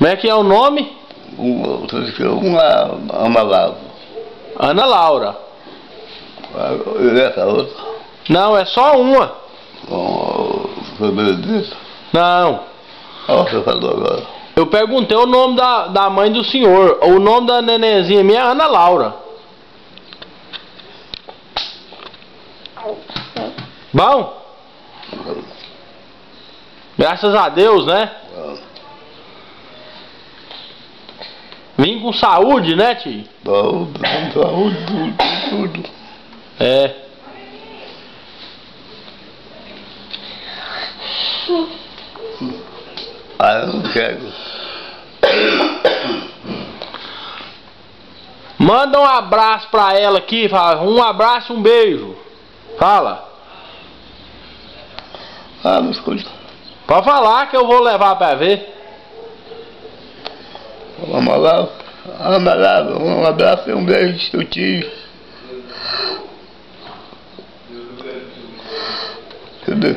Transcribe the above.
Como é que é o nome? Ana Laura. Ana Laura. E essa outra? Não, é só uma. Foi Benedito? Não. Olha o que você falou agora. Eu perguntei o nome da mãe do senhor. O nome da nenenzinha minha é Ana Laura. Bom? Graças a Deus, né? Vim com saúde, né, tio? Saúde, tudo. É. Ah, eu não quero. Manda um abraço pra ela aqui, fala. Um abraço e um beijo. Fala. Ah, não escuta. Pode falar que eu vou levar pra ver. Vamos lá. Ana Laura, um abraço e um beijo, seu tio. Entendeu?